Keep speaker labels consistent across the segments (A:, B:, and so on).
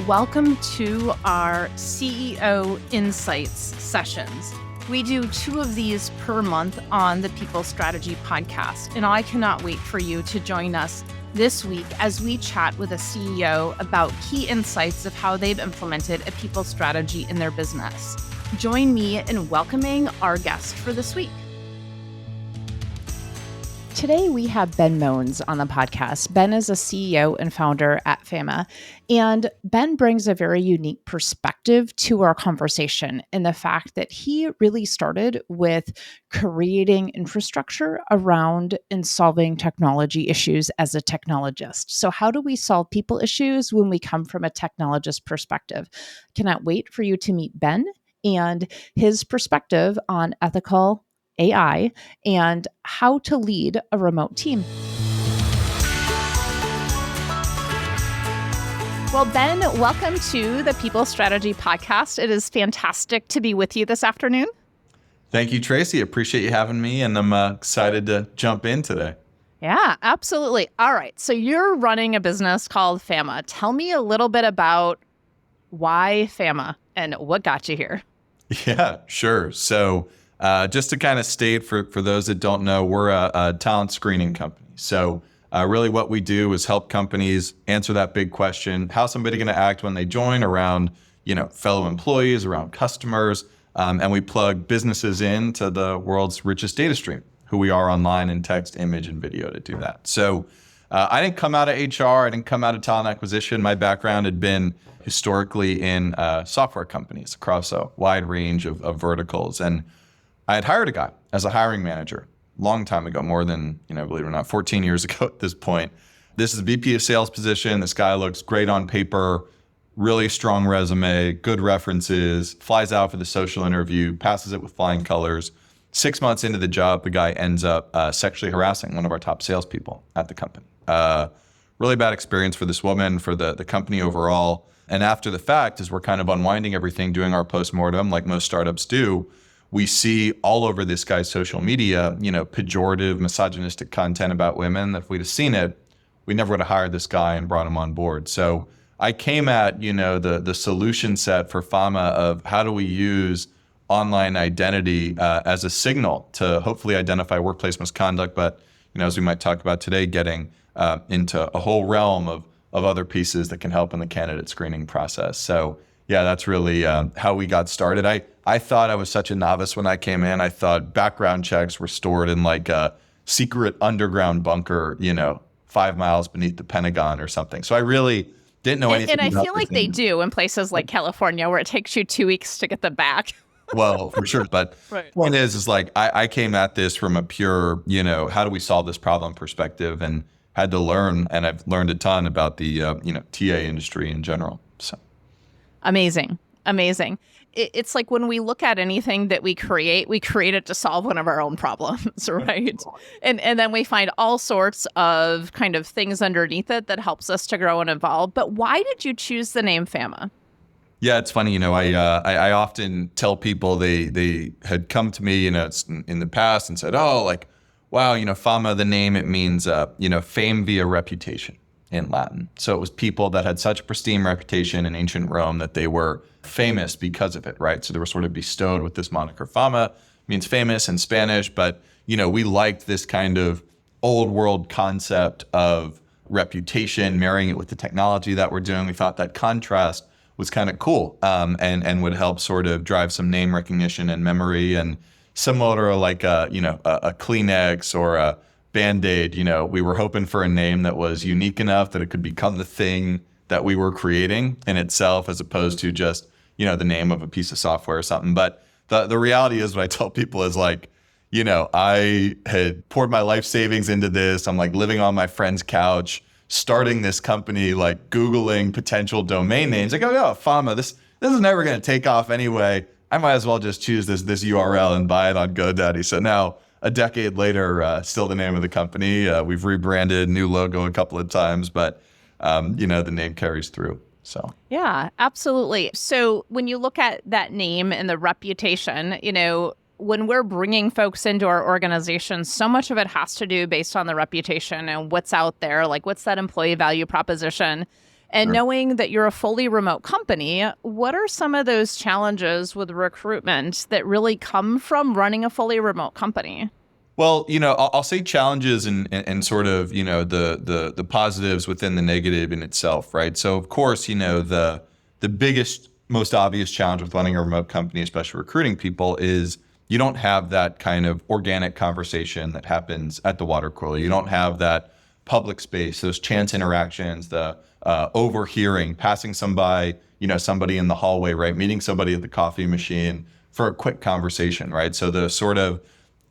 A: Welcome to our CEO Insights sessions. We do 2 of these per month on the People Strategy podcast, and I cannot wait for you to join us this week as we chat with a CEO about key insights of how they've implemented a people strategy in their business. Join me in welcoming our guest for this week. Today, we have Ben Mones on the podcast. Ben is a CEO and founder at Fama, and Ben brings a very unique perspective to our conversation in the fact that he really started with creating infrastructure around and solving technology issues as a technologist. So how do we solve people issues when we come from a technologist perspective? Cannot wait for you to meet Ben and his perspective on ethical AI, and how to lead a remote team. Well, Ben, welcome to the People Strategy Podcast. It is fantastic to be with you this afternoon.
B: Thank you, Traci. Appreciate you having me, and I'm excited to jump in today.
A: Yeah, absolutely. All right. So you're running a business called Fama. Tell me a little bit about why Fama and what got you here.
B: Yeah, sure. So just to kind of state for those that don't know, we're a talent screening company. So really what we do is help companies answer that big question: how's somebody going to act when they join around, fellow employees, around customers, and we plug businesses into the world's richest data stream, who we are online in text, image, and video to do that. So I didn't come out of HR. I didn't come out of talent acquisition. My background had been historically in software companies across a wide range of verticals. And I had hired a guy as a hiring manager a long time ago, more than, believe it or not, 14 years ago at this point. This is a VP of sales position. This guy looks great on paper, really strong resume, good references, flies out for the social interview, passes it with flying colors. 6 months into the job, the guy ends up sexually harassing one of our top salespeople at the company. Really bad experience for this woman, for the company overall. And after the fact, as we're kind of unwinding everything, doing our postmortem like most startups do, we see all over this guy's social media, pejorative, misogynistic content about women. That if we'd have seen it, we never would have hired this guy and brought him on board. So I came at, the solution set for Fama of how do we use online identity as a signal to hopefully identify workplace misconduct, but, as we might talk about today, getting into a whole realm of other pieces that can help in the candidate screening process. So yeah, that's really how we got started. I thought I was such a novice when I came in. I thought background checks were stored in like a secret underground bunker, 5 miles beneath the Pentagon or something. So I really didn't know anything.
A: And I feel like they do in places like California, where it takes you 2 weeks to get them back.
B: Well, for sure. But right. Point is like I came at this from a pure, how do we solve this problem perspective, and had to learn. And I've learned a ton about the, TA industry in general. So.
A: Amazing. It's like when we look at anything that we create it to solve one of our own problems, right? And then we find all sorts of kind of things underneath it that helps us to grow and evolve. But why did you choose the name Fama?
B: Yeah, it's funny. I often tell people they had come to me, in the past and said, oh, like, wow, Fama, the name, it means, fame via reputation in Latin. So it was people that had such a pristine reputation in ancient Rome that they were famous because of it, right? So they were sort of bestowed with this moniker. Fama means famous in Spanish, but, we liked this kind of old world concept of reputation, marrying it with the technology that we're doing. We thought that contrast was kind of cool, and would help sort of drive some name recognition and memory, and similar to like a Kleenex or a Band-Aid. We were hoping for a name that was unique enough that it could become the thing that we were creating in itself, as opposed to just, the name of a piece of software or something. But the reality is, what I tell people is like, I had poured my life savings into this. I'm like living on my friend's couch, starting this company, like Googling potential domain names. I go, yeah, Fama, this is never going to take off anyway. I might as well just choose this URL and buy it on GoDaddy. So now, a decade later, still the name of the company. We've rebranded, new logo a couple of times, but the name carries through. So
A: yeah, absolutely. So when you look at that name and the reputation, when we're bringing folks into our organization, so much of it has to do based on the reputation and what's out there, like what's that employee value proposition. And
B: Sure.
A: knowing that you're a fully remote company, what are some of those challenges with recruitment that really come from running a fully remote company?
B: Well, I'll say challenges and sort of, the positives within the negative in itself, right? So of course, the biggest, most obvious challenge with running a remote company, especially recruiting people, is you don't have that kind of organic conversation that happens at the water cooler. You don't have that public space, those chance interactions, the overhearing, passing somebody in the hallway, right? Meeting somebody at the coffee machine for a quick conversation, right? So the sort of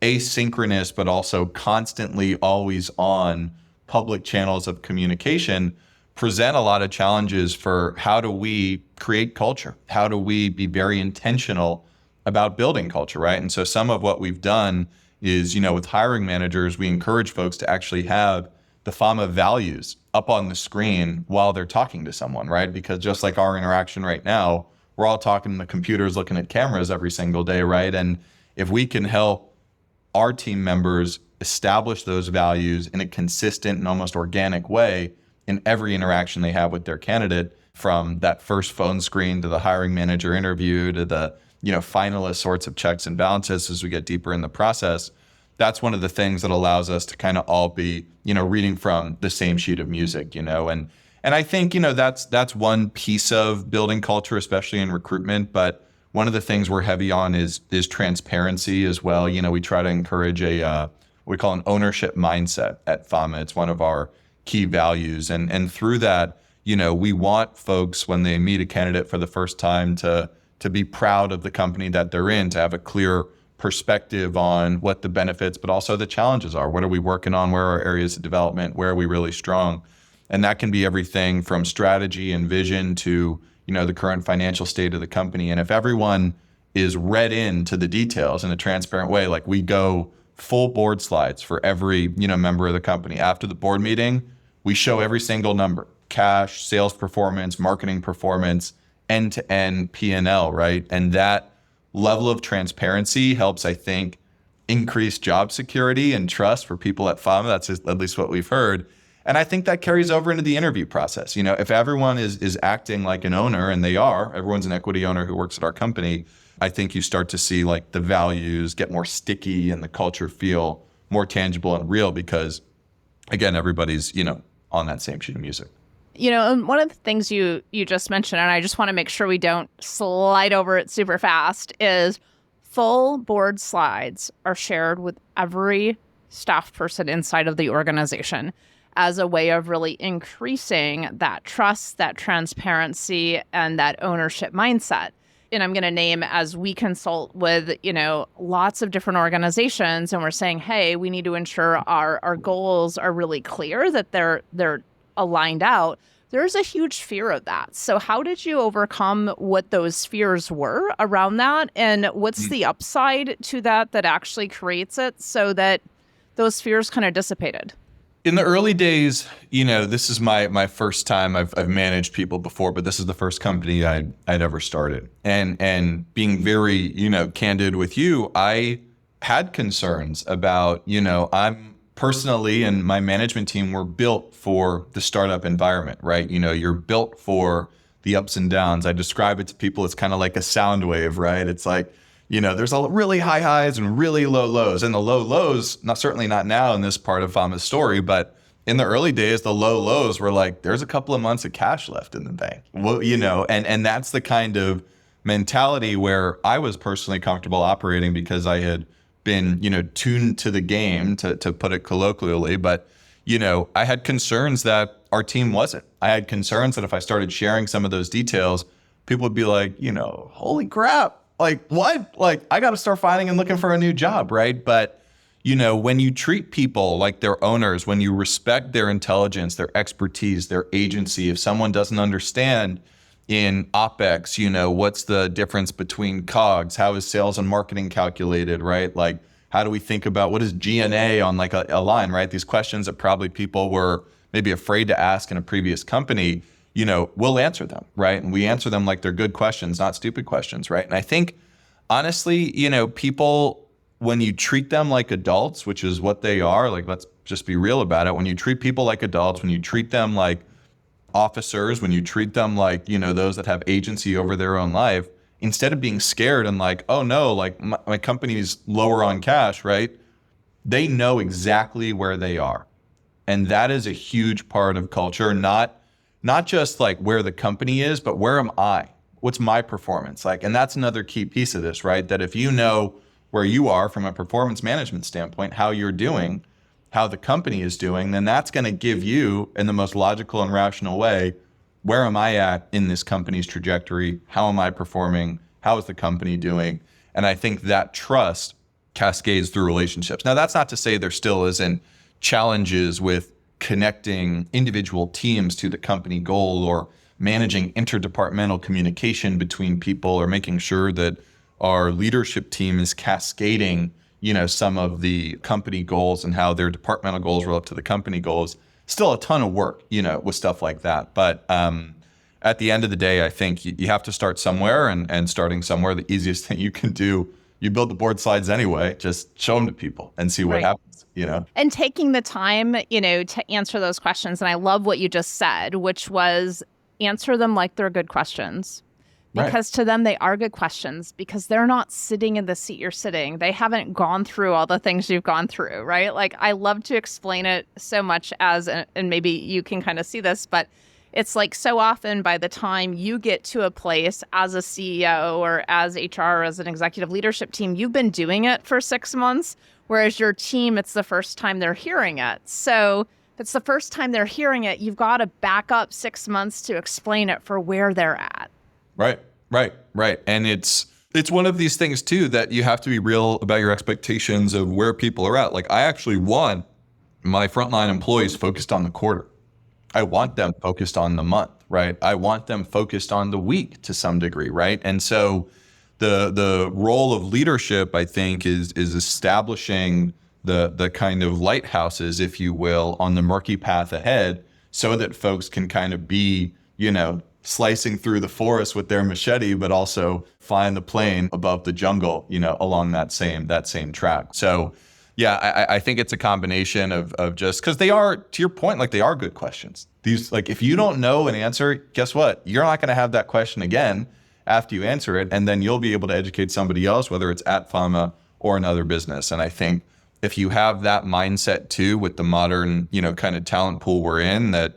B: asynchronous, but also constantly always on public channels of communication present a lot of challenges for how do we create culture? How do we be very intentional about building culture, right? And so some of what we've done is, with hiring managers, we encourage folks to actually have the Fama values up on the screen while they're talking to someone, right? Because just like our interaction right now, we're all talking to the computers, looking at cameras every single day, right? And if we can help our team members establish those values in a consistent and almost organic way in every interaction they have with their candidate, from that first phone screen to the hiring manager interview to the finalist sorts of checks and balances as we get deeper in the process. That's one of the things that allows us to kind of all be reading from the same sheet of music, and I think that's one piece of building culture, especially in recruitment. But one of the things we're heavy on is transparency as well. We try to encourage what we call an ownership mindset at Fama. It's one of our key values. And through that, we want folks, when they meet a candidate for the first time, to be proud of the company that they're in, to have a clear perspective on what the benefits, but also the challenges are. What are we working on? Where are our areas of development? Where are we really strong? And that can be everything from strategy and vision to the current financial state of the company. And if everyone is read into the details in a transparent way, like we go full board slides for every, member of the company. After the board meeting, we show every single number: cash, sales performance, marketing performance, end-to-end P&L, right? And that level of transparency helps, I think, increase job security and trust for people at Fama. That's at least what we've heard. And I think that carries over into the interview process. If everyone is acting like an owner, and they are, everyone's an equity owner who works at our company, I think you start to see like the values get more sticky and the culture feel more tangible and real because, again, everybody's, on that same sheet of music.
A: And one of the things you just mentioned, and I just want to make sure we don't slide over it super fast, is full board slides are shared with every staff person inside of the organization as a way of really increasing that trust, that transparency, and that ownership mindset. And I'm going to name, as we consult with, lots of different organizations, and we're saying, hey, we need to ensure our goals are really clear, that they're aligned out. There's a huge fear of that. So how did you overcome what those fears were around that? And what's the upside to that actually creates it so that those fears kind of dissipated?
B: In the early days, this is my first time. I've managed people before, but this is the first company I'd ever started. And being very, candid with you, I had concerns about, I'm personally, and my management team were built for the startup environment, right? You're built for the ups and downs. I describe it to people as kind of like a sound wave, right? It's like, there's a really high highs and really low lows. And the low lows, certainly not now in this part of Fama's story, but in the early days, the low lows were like, there's a couple of months of cash left in the bank. Well, and that's the kind of mentality where I was personally comfortable operating because I had been, tuned to the game, to put it colloquially. But, I had concerns that our team wasn't. I had concerns that if I started sharing some of those details, people would be like, holy crap. Like, what? Like, I got to start finding and looking for a new job, right? But, when you treat people like they're owners, when you respect their intelligence, their expertise, their agency, if someone doesn't understand in OpEx, what's the difference between COGS? How is sales and marketing calculated, right? Like, how do we think about what is G&A on like a line, right? These questions that probably people were maybe afraid to ask in a previous company. We'll answer them, right? And we answer them like they're good questions, not stupid questions, right? And I think, honestly, people, when you treat them like adults, which is what they are, like, let's just be real about it. When you treat people like adults, when you treat them like officers, when you treat them like, those that have agency over their own life, instead of being scared and like, oh no, like my company's lower on cash, right? They know exactly where they are. And that is a huge part of culture, not just like where the company is, but where am I? What's my performance like? And that's another key piece of this, right? That if you know where you are from a performance management standpoint, how you're doing, how the company is doing, then that's going to give you, in the most logical and rational way, where am I at in this company's trajectory? How am I performing? How is the company doing? And I think that trust cascades through relationships. Now, that's not to say there still isn't challenges with connecting individual teams to the company goal, or managing interdepartmental communication between people, or making sure that our leadership team is cascading, some of the company goals and how their departmental goals roll up to the company goals. Still a ton of work, with stuff like that. But at the end of the day, I think you have to start somewhere, and starting somewhere, the easiest thing you can do, you build the board slides anyway, just show them to people and see what happens,
A: And taking the time, to answer those questions. And I love what you just said, which was answer them like they're good questions. Because to them, they are good questions, because they're not sitting in the seat you're sitting. They haven't gone through all the things you've gone through, right? Like, I love to explain it so much as, and maybe you can kind of see this, but it's like so often by the time you get to a place as a CEO or as HR or as an executive leadership team, you've been doing it for 6 months, whereas your team, it's the first time they're hearing it. So if it's the first time they're hearing it, you've got to back up 6 months to explain it for where they're at.
B: Right. And it's one of these things too, that you have to be real about your expectations of where people are at. Like, I actually want my frontline employees focused on the quarter. I want them focused on the month, right? I want them focused on the week to some degree, right? And so the role of leadership, I think, is establishing the kind of lighthouses, if you will, on the murky path ahead, so that folks can kind of be, slicing through the forest with their machete, but also flying the plane above the jungle, along that same track. So yeah, I think it's a combination of just, because they are, to your point, like, they are good questions. These, like, if you don't know an answer, guess what? You're not going to have that question again after you answer it. And then you'll be able to educate somebody else, whether it's at Fama or another business. And I think if you have that mindset too, with the modern, kind of talent pool we're in, that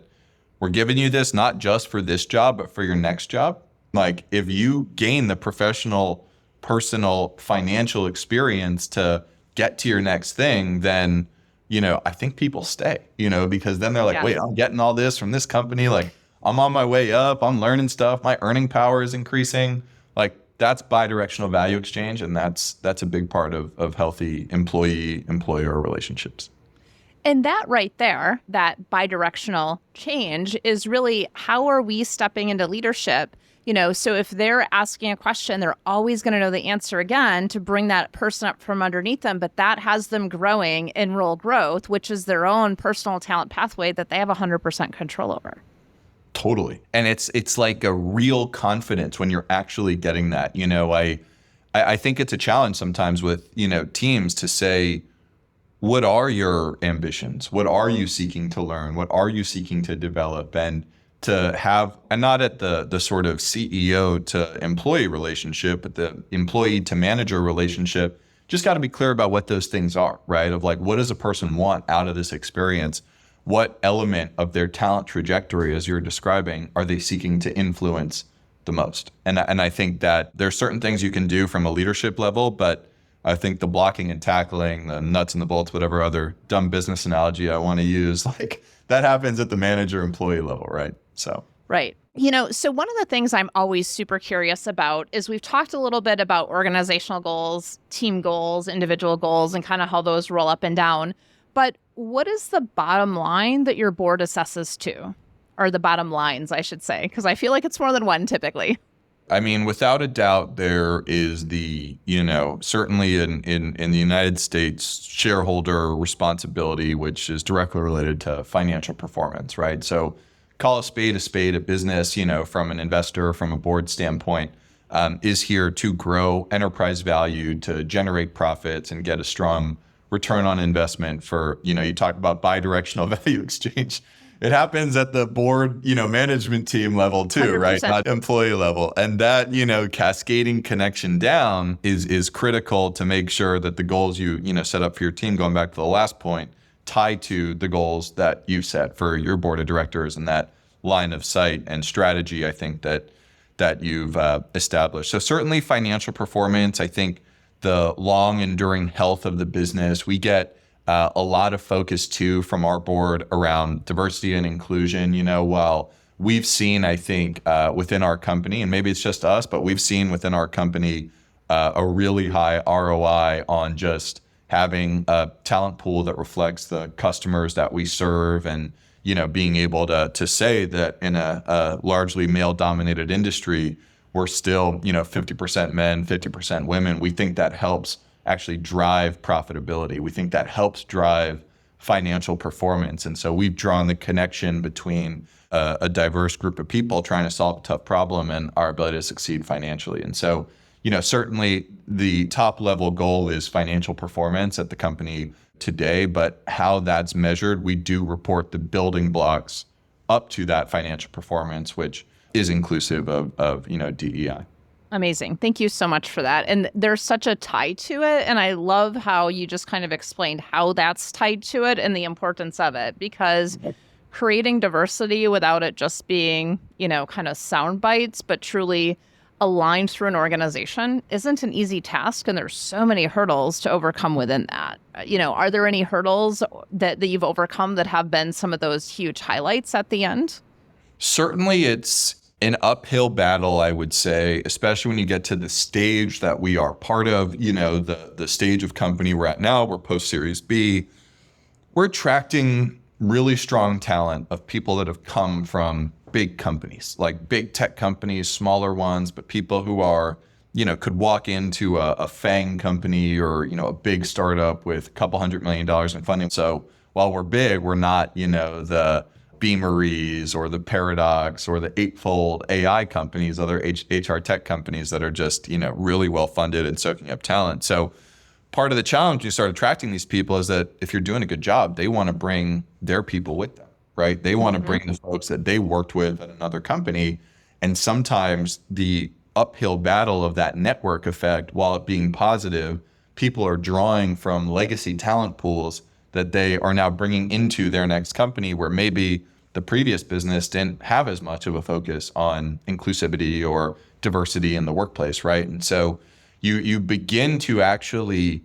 B: we're giving you this not just for this job, but for your next job. Like, if you gain the professional, personal, financial experience to get to your next thing, then, I think people stay, because then they're like, wait, I'm getting all this from this company. Like, I'm on my way up, I'm learning stuff, my earning power is increasing. Like, that's bi-directional value exchange. And that's a big part of healthy employee-employer relationships.
A: And that right there, that bi-directional change, is really, how are we stepping into leadership? So if they're asking a question, they're always going to know the answer again to bring that person up from underneath them. But that has them growing in role growth, which is their own personal talent pathway that they have 100% control over.
B: Totally. And it's like a real confidence when you're actually getting that. I think it's a challenge sometimes with, teams to say, what are your ambitions? What are you seeking to learn? What are you seeking to develop? And to have, and not at the sort of CEO to employee relationship, but the employee to manager relationship, just got to be clear about what those things are, right? Of like, what does a person want out of this experience? What element of their talent trajectory, as you're describing, are they seeking to influence the most? And I think that there's certain things you can do from a leadership level, but I think the blocking and tackling, the nuts and the bolts, whatever other dumb business analogy I want to use, like, that happens at the manager employee level, right? So.
A: Right. So one of the things I'm always super curious about is, we've talked a little bit about organizational goals, team goals, individual goals, and kind of how those roll up and down. But what is the bottom line that your board assesses to? Or the bottom lines, I should say, because I feel like it's more than one typically.
B: I mean, without a doubt, there is the, certainly in the United States, shareholder responsibility, which is directly related to financial performance, right? So call a spade a business, from an investor, from a board standpoint, is here to grow enterprise value, to generate profits and get a strong return on investment for, you talk about bi-directional value exchange. it happens at the board, management team level too, right?
A: 100%.
B: Not employee level. And that, cascading connection down is critical to make sure that the goals you set up for your team, going back to the last point, tie to the goals that you set for your board of directors and that line of sight and strategy, I think that you've established. So certainly financial performance, I think the long enduring health of the business, we get a lot of focus too from our board around diversity and inclusion. While we've seen, I think, within our company, and maybe it's just us, but we've seen within our company a really high ROI on just having a talent pool that reflects the customers that we serve, and being able to say that in a largely male-dominated industry, we're still 50% men, 50% women. We think that helps actually drive profitability. We think that helps drive financial performance. And so we've drawn the connection between a diverse group of people trying to solve a tough problem and our ability to succeed financially. And so, certainly the top level goal is financial performance at the company today, but how that's measured, we do report the building blocks up to that financial performance, which is inclusive of DEI.
A: Amazing. Thank you so much for that. And there's such a tie to it. And I love how you just kind of explained how that's tied to it and the importance of it, because creating diversity without it just being, kind of sound bites, but truly aligned through an organization isn't an easy task. And there's so many hurdles to overcome within that. Are there any hurdles that you've overcome that have been some of those huge highlights at the end?
B: Certainly it's an uphill battle, I would say, especially when you get to the stage that we are part of, the stage of company we're at now, we're post Series B. We're attracting really strong talent of people that have come from big companies, like big tech companies, smaller ones, but people who are, could walk into a FANG company or, a big startup with a couple $100 million in funding. So while we're big, we're not, the Beameries or the Paradox or the Eightfold AI companies, other HR tech companies that are just, really well funded and soaking up talent. So part of the challenge when you start attracting these people is that if you're doing a good job, they want to bring their people with them, right? They want to bring the folks that they worked with at another company. And sometimes the uphill battle of that network effect, while it being positive, people are drawing from legacy talent pools that they are now bringing into their next company, where maybe the previous business didn't have as much of a focus on inclusivity or diversity in the workplace, right? And so you begin to actually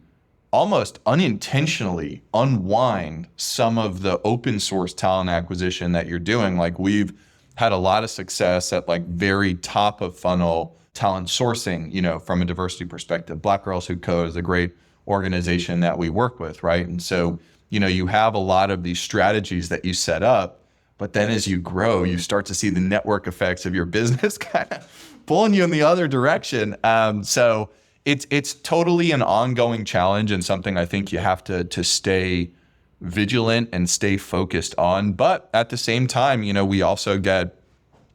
B: almost unintentionally unwind some of the open source talent acquisition that you're doing. Like, we've had a lot of success at very top of funnel talent sourcing, from a diversity perspective. Black Girls Who Code is a great organization that we work with, right? And so you have a lot of these strategies that you set up, but then as you grow, you start to see the network effects of your business kind of pulling you in the other direction. So it's totally an ongoing challenge, and something I think you have to stay vigilant and stay focused on. But at the same time, we also get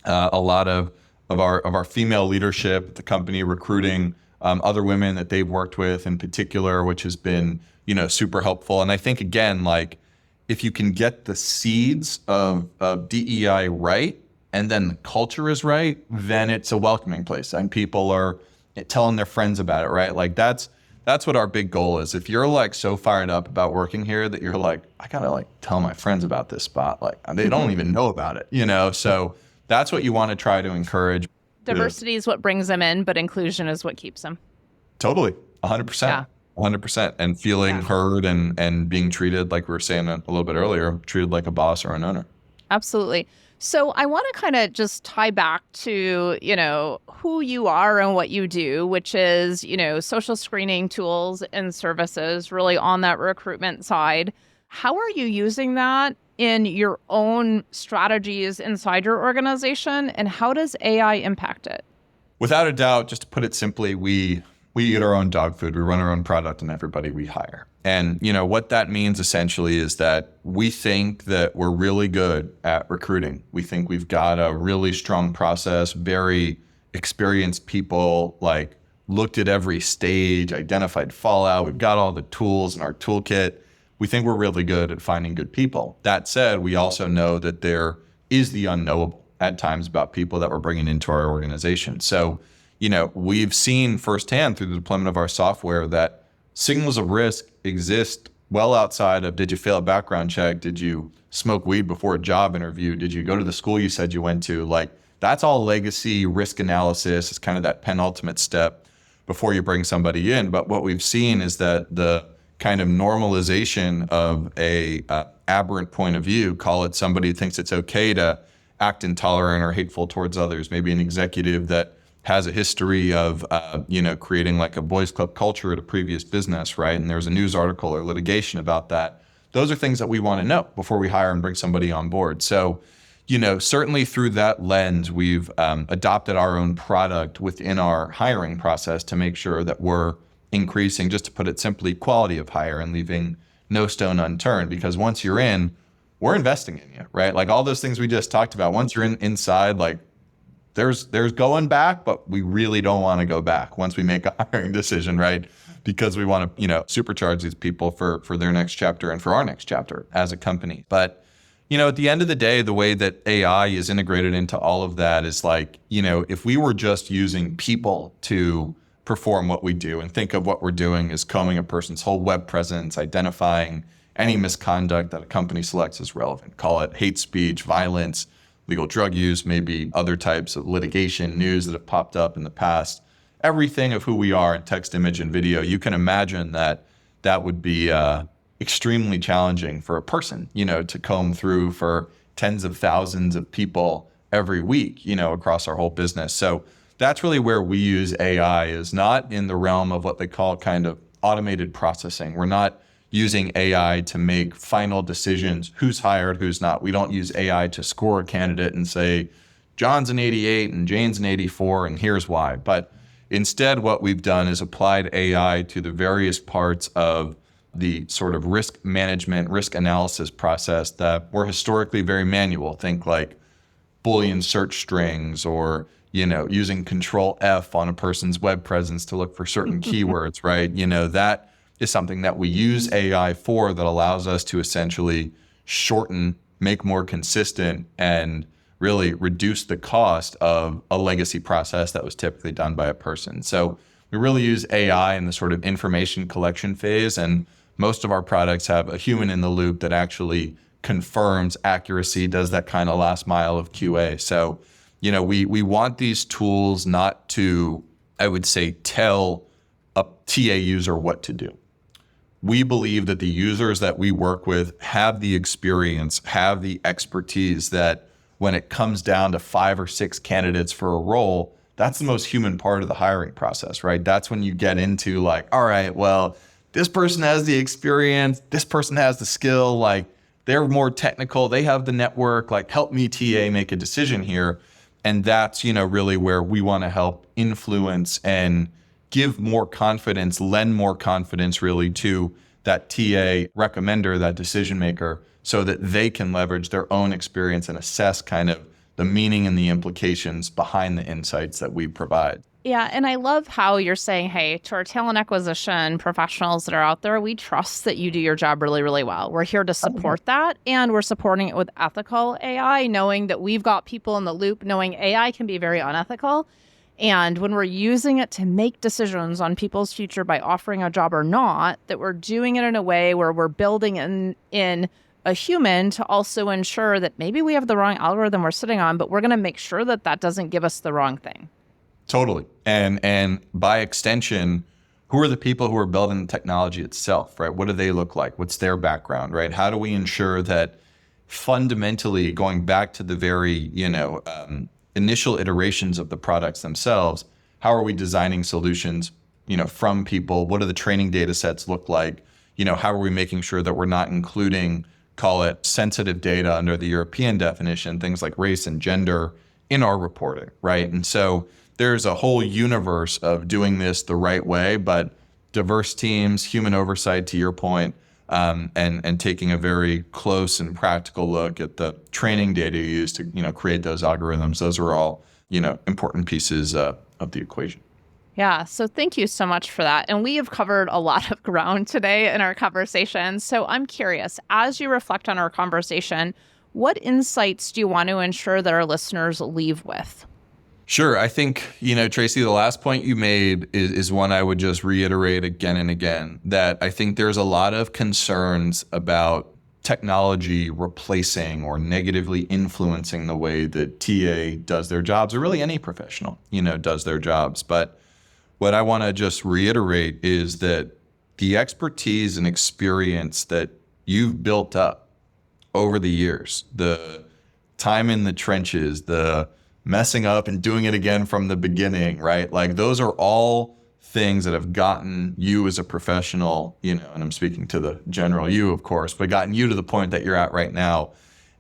B: a lot of our female leadership at the company recruiting other women that they've worked with in particular, which has been super helpful. And I think, again, if you can get the seeds of DEI right, and then the culture is right, then it's a welcoming place, and people are telling their friends about it, right? That's what our big goal is. If you're so fired up about working here that you're I gotta tell my friends about this spot, they don't even know about it, so that's what you want to try to encourage.
A: Diversity is what brings them in, but inclusion is what keeps them.
B: Totally. 100%.
A: Yeah.
B: 100%. And feeling heard and being treated, like we were saying a little bit earlier, treated like a boss or an owner.
A: Absolutely. So I want to kind of just tie back to, who you are and what you do, which is, social screening tools and services, really on that recruitment side. How are you using that in your own strategies inside your organization, and how does AI impact it?
B: Without a doubt, just to put it simply, we eat our own dog food. We run our own product and everybody we hire. And what that means essentially is that we think that we're really good at recruiting. We think we've got a really strong process, very experienced people, looked at every stage, identified fallout. We've got all the tools in our toolkit. we think we're really good at finding good people. That said, we also know that there is the unknowable at times about people that we're bringing into our organization. So, we've seen firsthand through the deployment of our software that signals of risk exist well outside of, did you fail a background check? Did you smoke weed before a job interview? Did you go to the school you said you went to? Like, that's all legacy risk analysis. It's kind of that penultimate step before you bring somebody in. But what we've seen is that the kind of normalization of a aberrant point of view, call it somebody who thinks it's okay to act intolerant or hateful towards others, maybe an executive that has a history of, creating like a boys club culture at a previous business, right? And there's a news article or litigation about that. Those are things that we want to know before we hire and bring somebody on board. So, certainly through that lens, we've adopted our own product within our hiring process to make sure that we're increasing, just to put it simply, quality of hire and leaving no stone unturned. Because once you're in, we're investing in you, right? Like all those things we just talked about, once you're inside, like there's going back, but we really don't want to go back once we make a hiring decision, right? Because we want to, supercharge these people for their next chapter and for our next chapter as a company. But, at the end of the day, the way that AI is integrated into all of that is like, if we were just using people to perform what we do and think of what we're doing as combing a person's whole web presence, identifying any misconduct that a company selects as relevant, call it hate speech, violence, legal drug use, maybe other types of litigation, news that have popped up in the past, everything of who we are in text, image, and video, you can imagine that would be extremely challenging for a person, to comb through for tens of thousands of people every week, across our whole business. So that's really where we use AI, is not in the realm of what they call kind of automated processing. We're not using AI to make final decisions, who's hired, who's not. We don't use AI to score a candidate and say, John's an 88 and Jane's an 84, and here's why. But instead, what we've done is applied AI to the various parts of the sort of risk management, risk analysis process that were historically very manual. Think like Boolean search strings, or using Control F on a person's web presence to look for certain keywords, right? That is something that we use AI for, that allows us to essentially shorten, make more consistent, and really reduce the cost of a legacy process that was typically done by a person. So we really use AI in the sort of information collection phase, and most of our products have a human in the loop that actually confirms accuracy, does that kind of last mile of QA. So, we want these tools not to, I would say, tell a TA user what to do. We believe that the users that we work with have the experience, have the expertise, that when it comes down to 5 or 6 candidates for a role, that's the most human part of the hiring process, right? That's when you get into like, all right, well, this person has the experience, this person has the skill, like they're more technical, they have the network, like help me TA make a decision here. And that's, really where we want to help influence and give more confidence, lend more confidence really to that TA recommender, that decision maker, so that they can leverage their own experience and assess kind of the meaning and the implications behind the insights that we provide.
A: Yeah, and I love how you're saying, hey, to our talent acquisition professionals that are out there, we trust that you do your job really, really well. We're here to support that, and we're supporting it with ethical AI, knowing that we've got people in the loop, knowing AI can be very unethical. And when we're using it to make decisions on people's future by offering a job or not, that we're doing it in a way where we're building in a human to also ensure that maybe we have the wrong algorithm we're sitting on, but we're going to make sure that that doesn't give us the wrong thing.
B: Totally. And by extension, who are the people who are building the technology itself, right? What do they look like? What's their background, right? How do we ensure that fundamentally, going back to the very, initial iterations of the products themselves, how are we designing solutions, from people? What do the training data sets look like? How are we making sure that we're not including, call it sensitive data under the European definition, things like race and gender in our reporting, right? And so there's a whole universe of doing this the right way, but diverse teams, human oversight, to your point, and taking a very close and practical look at the training data you use to, create those algorithms. Those are all, important pieces of the equation.
A: Yeah. So thank you so much for that. And we have covered a lot of ground today in our conversation. So I'm curious, as you reflect on our conversation, what insights do you want to ensure that our listeners leave with?
B: Sure. I think, Traci, the last point you made is one I would just reiterate again and again, that I think there's a lot of concerns about technology replacing or negatively influencing the way that TA does their jobs, or really any professional, does their jobs. But what I want to just reiterate is that the expertise and experience that you've built up over the years, the time in the trenches, the messing up and doing it again from the beginning, right? Like those are all things that have gotten you as a professional, and I'm speaking to the general you, of course, but gotten you to the point that you're at right now.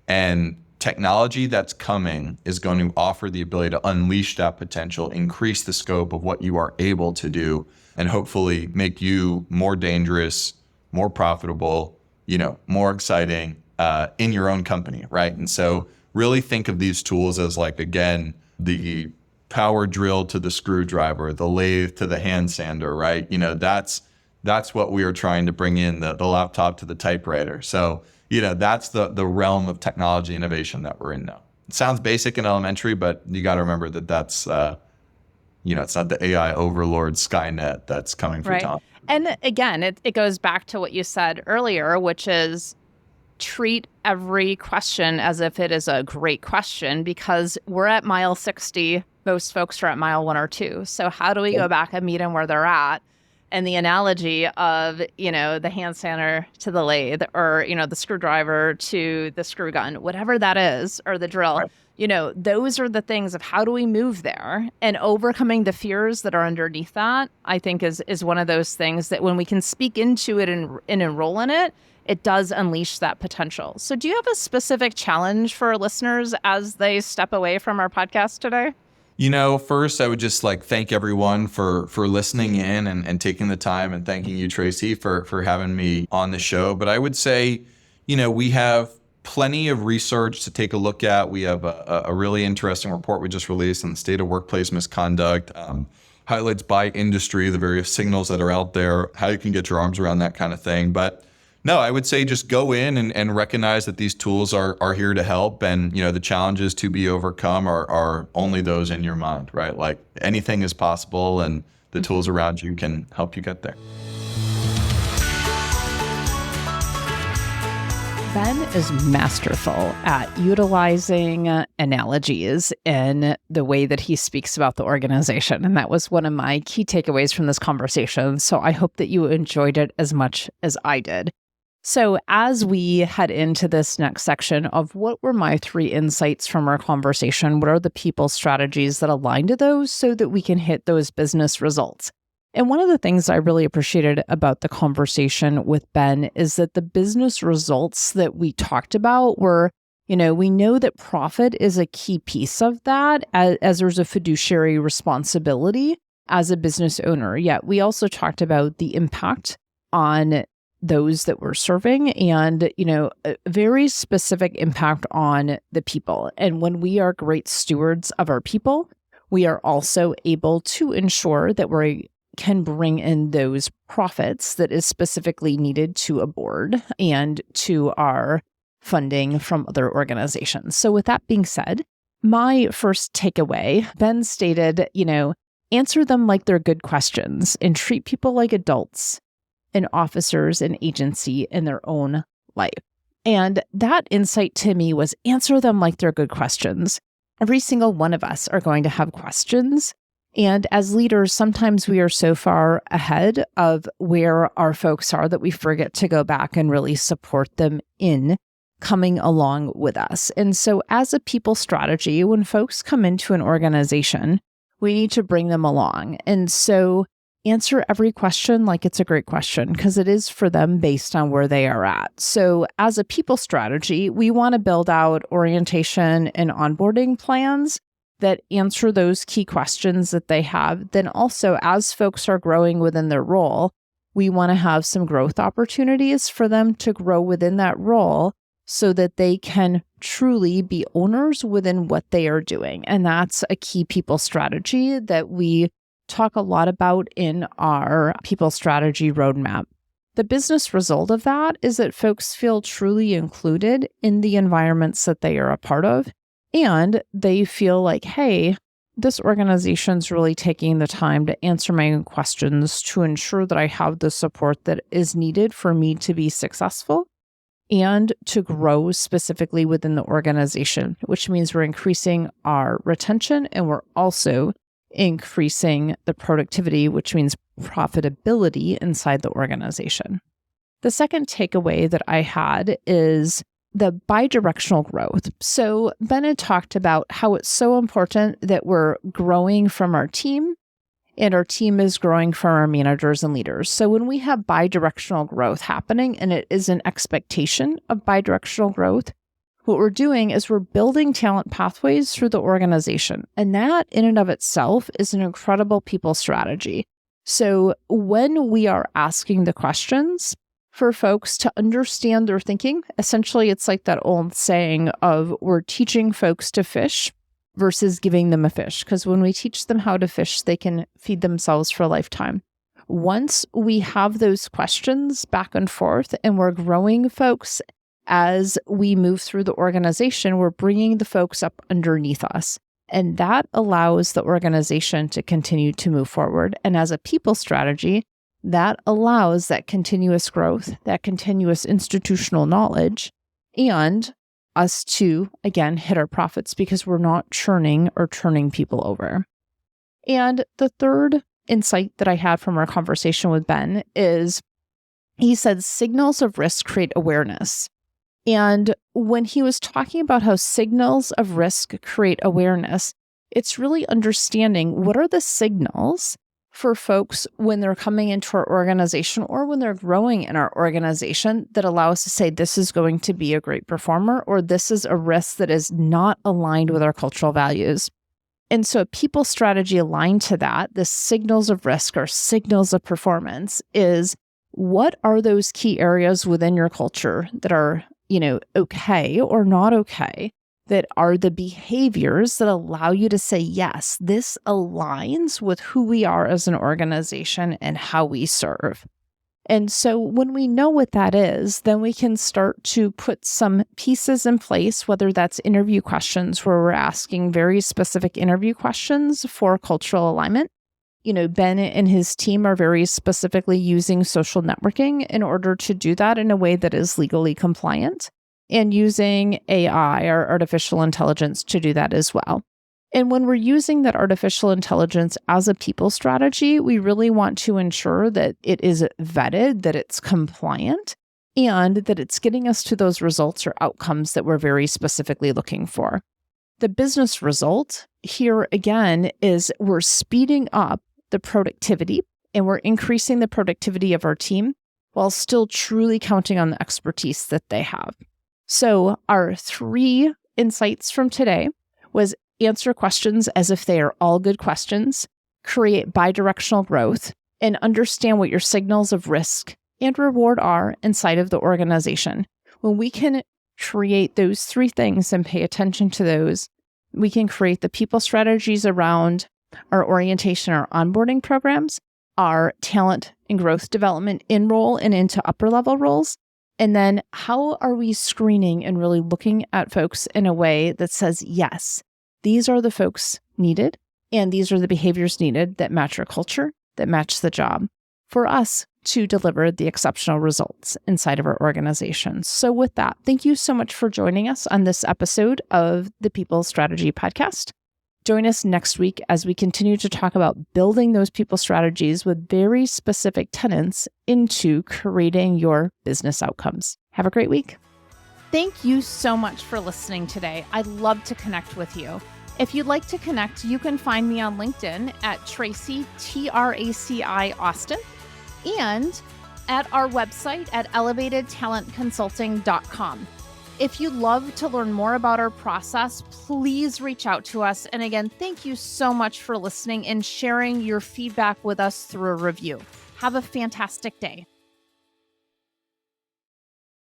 B: And technology that's coming is going to offer the ability to unleash that potential, increase the scope of what you are able to do, and hopefully make you more dangerous, more profitable, more exciting in your own company, right? And so really think of these tools as like, again, the power drill to the screwdriver, the lathe to the hand sander, right? That's what we are trying to bring in, the laptop to the typewriter. So that's the realm of technology innovation that we're in now. It sounds basic and elementary, but you got to remember that that's, it's not the AI overlord Skynet that's coming for Tom.
A: And again, it goes back to what you said earlier, which is treat every question as if it is a great question, because we're at mile 60. Most folks are at mile 1 or 2. So how do we go back and meet them where they're at? And the analogy of, the hand sander to the lathe, or, the screwdriver to the screw gun, whatever that is, or the drill, those are the things of how do we move there, and overcoming the fears that are underneath that, I think is one of those things that when we can speak into it and enroll in it, it does unleash that potential. So do you have a specific challenge for our listeners as they step away from our podcast today?
B: First, I would just thank everyone for listening in and taking the time, and thanking you, Traci, for having me on the show. But I would say, we have plenty of research to take a look at. We have a really interesting report we just released on the state of workplace misconduct, highlights by industry, the various signals that are out there, how you can get your arms around that kind of thing. But no, I would say just go in and recognize that these tools are here to help, and the challenges to be overcome are only those in your mind, right? Like anything is possible, and the tools around you can help you get there.
A: Ben is masterful at utilizing analogies in the way that he speaks about the organization. And that was one of my key takeaways from this conversation. So I hope that you enjoyed it as much as I did. So as we head into this next section of what were my 3 insights from our conversation, what are the people strategies that align to those so that we can hit those business results? And one of the things I really appreciated about the conversation with Ben is that the business results that we talked about were, we know that profit is a key piece of that, as there's a fiduciary responsibility as a business owner. Yet we also talked about the impact on those that we're serving, and, a very specific impact on the people. And when we are great stewards of our people, we are also able to ensure that we can bring in those profits that is specifically needed to a board and to our funding from other organizations. So with that being said, my first takeaway, Ben stated, answer them like they're good questions and treat people like adults and officers and agency in their own life. And that insight to me was answer them like they're good questions. Every single one of us are going to have questions. And as leaders, sometimes we are so far ahead of where our folks are that we forget to go back and really support them in coming along with us. And so as a people strategy, when folks come into an organization, we need to bring them along. And so answer every question like it's a great question, because it is for them based on where they are at. So as a people strategy, we want to build out orientation and onboarding plans that answer those key questions that they have. Then also, as folks are growing within their role, we want to have some growth opportunities for them to grow within that role so that they can truly be owners within what they are doing. And that's a key people strategy that we talk a lot about in our people strategy roadmap. The business result of that is that folks feel truly included in the environments that they are a part of, and they feel like, hey, this organization's really taking the time to answer my own questions to ensure that I have the support that is needed for me to be successful and to grow specifically within the organization, which means we're increasing our retention and we're also increasing the productivity, which means profitability inside the organization. The second takeaway that I had is the bidirectional growth. So Ben had talked about how it's so important that we're growing from our team and our team is growing from our managers and leaders. So when we have bidirectional growth happening, and it is an expectation of bidirectional growth, what we're doing is we're building talent pathways through the organization. And that in and of itself is an incredible people strategy. So when we are asking the questions for folks to understand their thinking, essentially it's like that old saying of we're teaching folks to fish versus giving them a fish. Because when we teach them how to fish, they can feed themselves for a lifetime. Once we have those questions back and forth and we're growing folks as we move through the organization, we're bringing the folks up underneath us. And that allows the organization to continue to move forward. And as a people strategy, that allows that continuous growth, that continuous institutional knowledge, and us to, again, hit our profits because we're not churning or turning people over. And the third insight that I had from our conversation with Ben is he said signals of risk create awareness. And when he was talking about how signals of risk create awareness, it's really understanding what are the signals for folks when they're coming into our organization or when they're growing in our organization that allow us to say this is going to be a great performer or this is a risk that is not aligned with our cultural values. And so a people strategy aligned to that, the signals of risk or signals of performance is what are those key areas within your culture that are okay or not okay, that are the behaviors that allow you to say, yes, this aligns with who we are as an organization and how we serve. And so when we know what that is, then we can start to put some pieces in place, whether that's interview questions where we're asking very specific interview questions for cultural alignment. Ben and his team are very specifically using social networking in order to do that in a way that is legally compliant and using AI or artificial intelligence to do that as well. And when we're using that artificial intelligence as a people strategy, we really want to ensure that it is vetted, that it's compliant, and that it's getting us to those results or outcomes that we're very specifically looking for. The business result here again is we're speeding up the productivity and we're increasing the productivity of our team while still truly counting on the expertise that they have. So our 3 insights from today was answer questions as if they are all good questions, create bidirectional growth, and understand what your signals of risk and reward are inside of the organization. When we can create those 3 things and pay attention to those, we can create the people strategies around our orientation, our onboarding programs, our talent and growth development in role and into upper level roles. And then how are we screening and really looking at folks in a way that says, yes, these are the folks needed and these are the behaviors needed that match our culture, that match the job for us to deliver the exceptional results inside of our organization. So with that, thank you so much for joining us on this episode of the People Strategy Podcast. Join us next week as we continue to talk about building those people strategies with very specific tenets into creating your business outcomes. Have a great week. Thank you so much for listening today. I'd love to connect with you. If you'd like to connect, you can find me on LinkedIn at Traci, Traci Austin, and at our website at elevatedtalentconsulting.com. If you'd love to learn more about our process, please reach out to us. And again, thank you so much for listening and sharing your feedback with us through a review. Have a fantastic day.